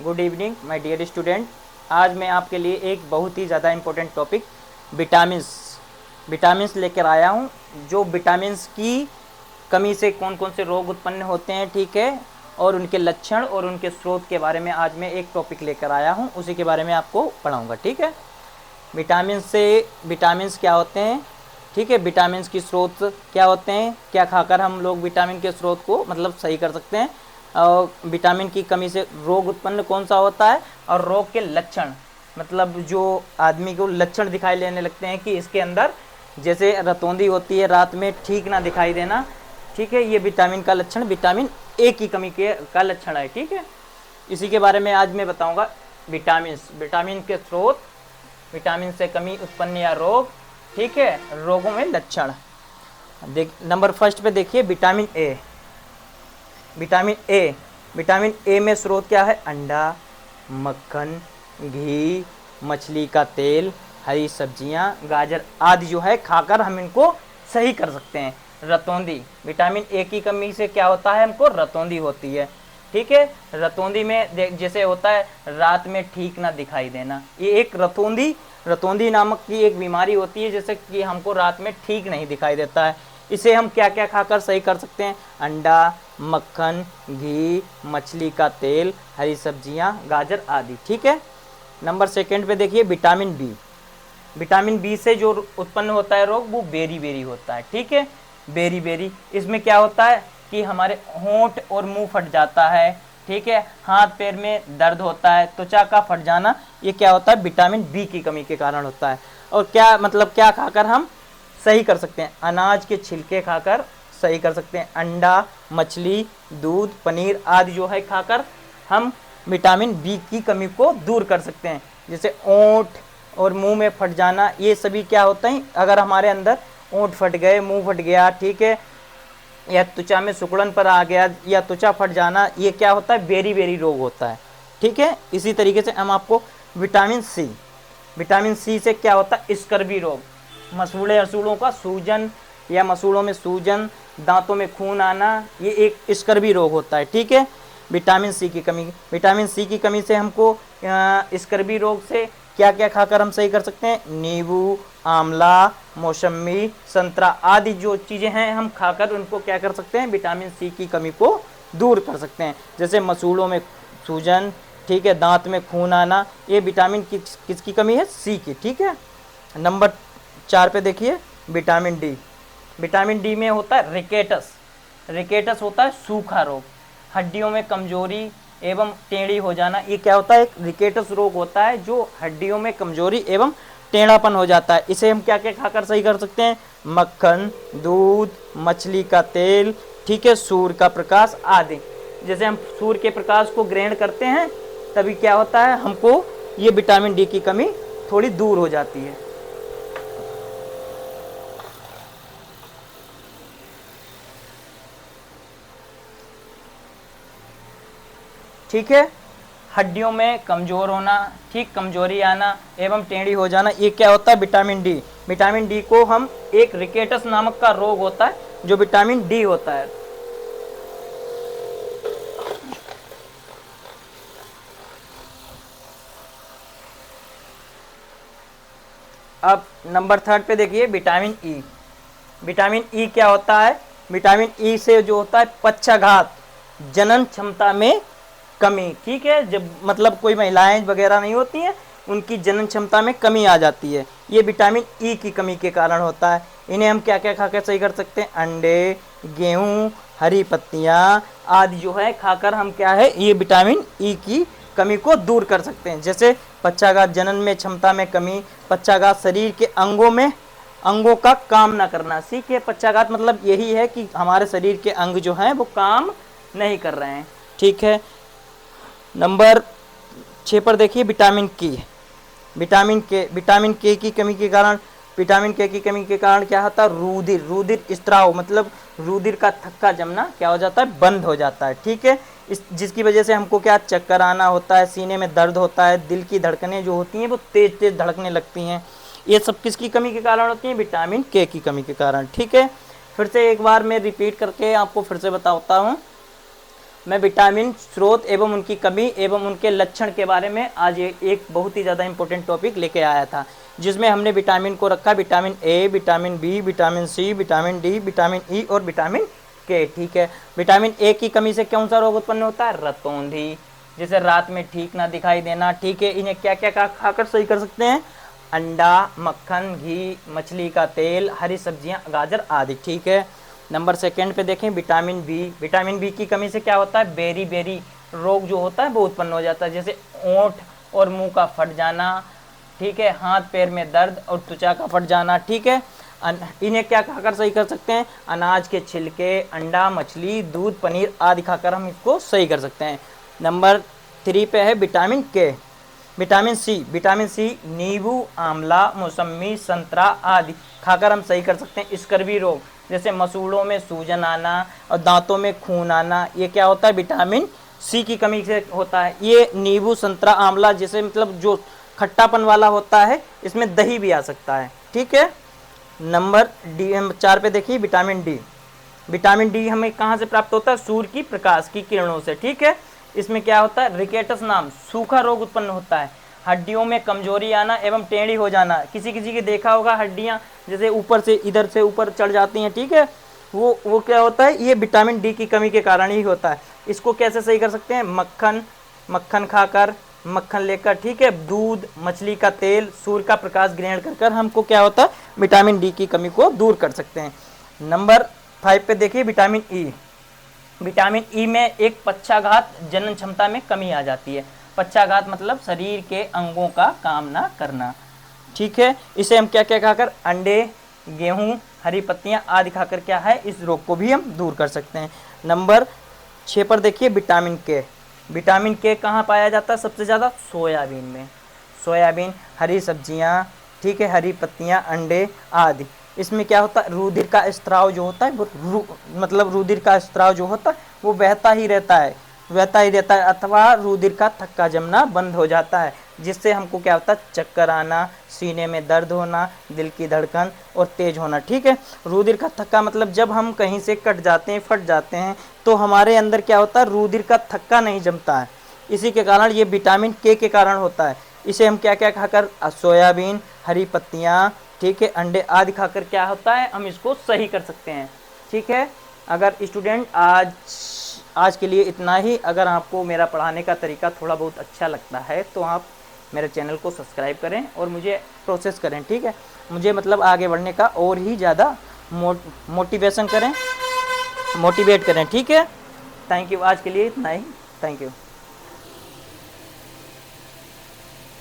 Good evening my dear student. आज मैं आपके लिए एक बहुत ही ज़्यादा इम्पोर्टेंट टॉपिक विटामिन्स लेकर आया हूँ। जो विटामिन्स की कमी से कौन कौन से रोग उत्पन्न होते हैं, ठीक है, और उनके लक्षण और उनके स्रोत के बारे में आज मैं एक टॉपिक लेकर आया हूँ, उसी के बारे में आपको पढ़ाऊँगा। ठीक है, विटामिन्स क्या होते हैं, ठीक है, विटामिन्स की स्रोत क्या होते हैं, क्या खाकर हम लोग विटामिन के स्रोत को मतलब सही कर सकते हैं, और विटामिन की कमी से रोग उत्पन्न कौन सा होता है, और रोग के लक्षण मतलब जो आदमी को लक्षण दिखाई देने लगते हैं कि इसके अंदर जैसे रतौंधी होती है, रात में ठीक ना दिखाई देना, ठीक है, ये विटामिन का लक्षण, विटामिन ए की कमी का लक्षण है। ठीक है, इसी के बारे में आज मैं बताऊंगा। विटामिन के स्रोत, विटामिन से कमी उत्पन्न या रोग, ठीक है, रोगों में लक्षण। नंबर फर्स्ट पे देखिए विटामिन ए। विटामिन ए में स्रोत क्या है? अंडा, मक्खन, घी, मछली का तेल, हरी सब्जियां, गाजर आदि जो है खाकर हम इनको सही कर सकते हैं। रतौंधी, विटामिन ए की कमी से क्या होता है, हमको रतौंधी होती है। ठीक है, रतौंधी में जैसे होता है रात में ठीक ना दिखाई देना, ये एक रतौंधी नामक की एक बीमारी होती है, जैसे कि हमको रात में ठीक नहीं दिखाई देता है। इसे हम क्या क्या खाकर सही कर सकते हैं? अंडा, मक्खन, घी, मछली का तेल, हरी सब्जियां, गाजर आदि। ठीक है, नंबर सेकंड पे देखिए विटामिन बी से जो उत्पन्न होता है रोग वो बेरी होता है। ठीक है, बेरी इसमें क्या होता है कि हमारे होंठ और मुंह फट जाता है, ठीक है, हाथ पैर में दर्द होता है, त्वचा का फट जाना, ये क्या होता है? विटामिन बी की कमी के कारण होता है। और क्या खाकर हम सही कर सकते हैं? अनाज के छिलके खाकर सही कर सकते हैं। अंडा, मछली, दूध, पनीर आदि जो है खाकर हम विटामिन बी की कमी को दूर कर सकते हैं। जैसे ओंठ और मुंह में फट जाना, ये सभी क्या होता है, अगर हमारे अंदर ओंठ फट गए, मुंह फट गया, ठीक है, या त्वचा में सिकुड़न पर आ गया या त्वचा फट जाना, ये क्या होता है? बेरी रोग होता है। ठीक है, इसी तरीके से हम आपको विटामिन सी से क्या होता है? स्कर्वी रोग, मसूड़ों का सूजन या मसूड़ों में सूजन, दांतों में खून आना, ये एक स्कर्वी रोग होता है। ठीक है, विटामिन सी की कमी से हमको स्कर्वी रोग से क्या क्या खाकर हम सही कर सकते हैं? नींबू, आंवला, मौसमी, संतरा आदि जो चीज़ें हैं हम खाकर उनको क्या कर सकते हैं? विटामिन सी की कमी को दूर कर सकते हैं। जैसे मसूड़ों में सूजन, ठीक है, दांत में खून आना, ये विटामिन किसकी कमी है? सी की। ठीक है, नंबर 4 पे देखिए विटामिन डी में होता है रिकेटस होता है सूखा रोग, हड्डियों में कमजोरी एवं टेढ़ी हो जाना, ये क्या होता है? एक रिकेटस रोग होता है जो हड्डियों में कमजोरी एवं टेढ़ापन हो जाता है। इसे हम क्या क्या खाकर सही कर सकते हैं? मक्खन, दूध, मछली का तेल, ठीक है, सूर्य का प्रकाश आदि। जैसे हम सूर्य के प्रकाश को ग्रहण करते हैं तभी क्या होता है, हमको ये विटामिन डी की कमी थोड़ी दूर हो जाती है। ठीक है, हड्डियों में कमजोर होना, ठीक, कमजोरी आना एवं टेढ़ी हो जाना, ये क्या होता है? विटामिन डी को हम एक रिकेटस नामक का रोग होता है जो विटामिन डी होता है। अब नंबर 3 पे देखिए विटामिन ई क्या होता है? विटामिन ई से जो होता है पक्षाघात, जनन क्षमता में कमी। ठीक है, जब मतलब कोई महिलाएं वगैरह नहीं होती हैं, उनकी जनन क्षमता में कमी आ जाती है, ये विटामिन ई की कमी के कारण होता है। इन्हें हम क्या क्या खाकर सही कर सकते हैं? अंडे, गेहूं, हरी पत्तियां आदि जो है खाकर हम क्या है, ये विटामिन ई की कमी को दूर कर सकते हैं। जैसे पक्षाघात, जनन में क्षमता में कमी, पक्षाघात शरीर के अंगों का काम ना करना। ठीक है, पक्षाघात मतलब यही है कि हमारे शरीर के अंग जो हैं वो काम नहीं कर रहे हैं। ठीक है, नंबर 6 पर देखिए विटामिन के की कमी के कारण क्या होता है? रुधिर स्त्राव मतलब रुधिर का थक्का जमना क्या हो जाता है? बंद हो जाता है। ठीक है, जिसकी वजह से हमको क्या? चक्कर आना होता है, सीने में दर्द होता है, दिल की धड़कनें जो होती हैं वो तेज धड़कने लगती हैं। ये सब किसकी कमी के कारण होती हैं? विटामिन के की कमी के कारण। ठीक है, फिर से एक बार मैं रिपीट करके आपको फिर से बताता हूँ। मैं विटामिन स्रोत एवं उनकी कमी एवं उनके लक्षण के बारे में आज एक बहुत ही ज़्यादा इंपॉर्टेंट टॉपिक लेके आया था, जिसमें हमने विटामिन को रखा vitamin A, vitamin B, vitamin C, vitamin D, vitamin E और विटामिन के। ठीक है, विटामिन ए की कमी से कौन सा रोग उत्पन्न होता है? रतौंधी, जैसे रात में ठीक ना दिखाई देना। ठीक है, इन्हें क्या क्या खाकर सही कर सकते हैं? अंडा, मक्खन, घी, मछली का तेल, हरी सब्जियां, गाजर आदि। ठीक है, नंबर सेकंड पे देखें विटामिन बी। विटामिन बी की कमी से क्या होता है? बेरी बेरी रोग जो होता है वो उत्पन्न हो जाता है, जैसे ओंठ और मुंह का फट जाना। ठीक है, हाथ पैर में दर्द और त्वचा का फट जाना। ठीक है, इन्हें क्या खाकर सही कर सकते हैं? अनाज के छिलके, अंडा, मछली, दूध, पनीर आदि खाकर हम इसको सही कर सकते हैं। नंबर 3 पे है विटामिन के। Vitamin C. विटामिन सी नींबू, आंवला, मौसमी, संतरा आदि खाकर हम सही कर सकते हैं स्कर्वी रोग, जैसे मसूड़ों में सूजन आना और दांतों में खून आना। ये क्या होता है? विटामिन सी की कमी से होता है। ये नींबू, संतरा, आंवला जैसे मतलब जो खट्टापन वाला होता है, इसमें दही भी आ सकता है। ठीक है, नंबर 4 पे देखिए विटामिन डी। विटामिन डी हमें कहाँ से प्राप्त होता है? सूर्य की प्रकाश की किरणों से। ठीक है, इसमें क्या होता है? रिकेटस नाम सूखा रोग उत्पन्न होता है, हड्डियों में कमजोरी आना एवं टेढ़ी हो जाना। किसी किसी के देखा होगा हड्डियां जैसे ऊपर से इधर से ऊपर चढ़ जाती हैं। ठीक है, वो क्या होता है? ये विटामिन डी की कमी के कारण ही होता है। इसको कैसे सही कर सकते हैं? मक्खन खाकर, मक्खन लेकर। ठीक है, दूध, मछली का तेल, सूर्य का प्रकाश ग्रहण कर हमको क्या होता है? विटामिन डी की कमी को दूर कर सकते हैं। नंबर 5 पे देखिए विटामिन ई। विटामिन ई में एक पक्षाघात जनन क्षमता में कमी आ जाती है। पक्षाघात मतलब शरीर के अंगों का काम ना करना। ठीक है, इसे हम क्या क्या खाकर? अंडे, गेहूं, हरी पत्तियां आदि खाकर क्या है? इस रोग को भी हम दूर कर सकते हैं। नंबर 6 पर देखिए विटामिन के। विटामिन के कहाँ पाया जाता है सबसे ज़्यादा? सोयाबीन में। सोयाबीन, हरी सब्जियां, ठीक है, हरी पत्तियां, अंडे आदि। इसमें क्या होता है? रुधिर का स्त्राव जो होता है वो मतलब रुधिर का स्त्राव जो होता है वो बहता ही रहता है अथवा रुधिर का थक्का जमना बंद हो जाता है, जिससे हमको क्या होता है? चक्कर आना, सीने में दर्द होना, दिल की धड़कन और तेज होना। ठीक है, रुधिर का थक्का मतलब जब हम कहीं से कट जाते हैं, फट जाते हैं, तो हमारे अंदर क्या होता है? रुधिर का थक्का नहीं जमता है। इसी के कारण ये विटामिन के कारण होता है। इसे हम क्या क्या खाकर? सोयाबीन, हरी पत्तियाँ, ठीक है, अंडे आदि खाकर क्या होता है? हम इसको सही कर सकते हैं। ठीक है, अगर स्टूडेंट आज के लिए इतना ही। अगर आपको मेरा पढ़ाने का तरीका थोड़ा बहुत अच्छा लगता है तो आप मेरे चैनल को सब्सक्राइब करें और मुझे प्रोसेस करें। ठीक है, मुझे मतलब आगे बढ़ने का और ही ज़्यादा मोटिवेट करें। ठीक है, थैंक यू। आज के लिए इतना ही। Thank you.